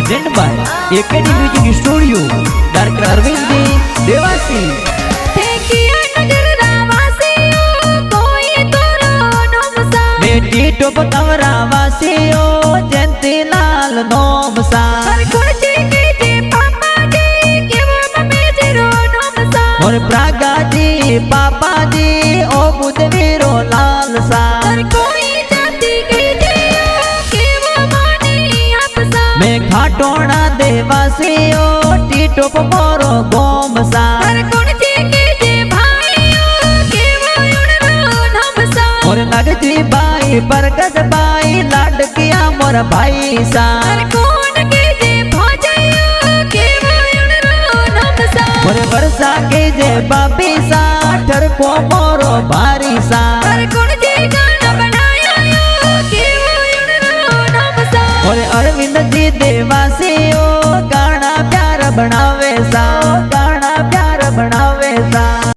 Present by AKD music studio director Arvind ji Devasi. बेटी टोप कवरा वासियो जयंती लाल नोम सा और प्रागा जी पापा जी ओ बुद्धवीरो लाल सा मैं खाटोना देवासियो टीटोप मोरो गोम सा और नगजी बाई बरगद बाई लाडकिया मोर भाई सा और वर्षा के जे बापी सा ठर को मोरो भारी सा और अरविंद जी देवासियो गाना प्यार बनावे सा।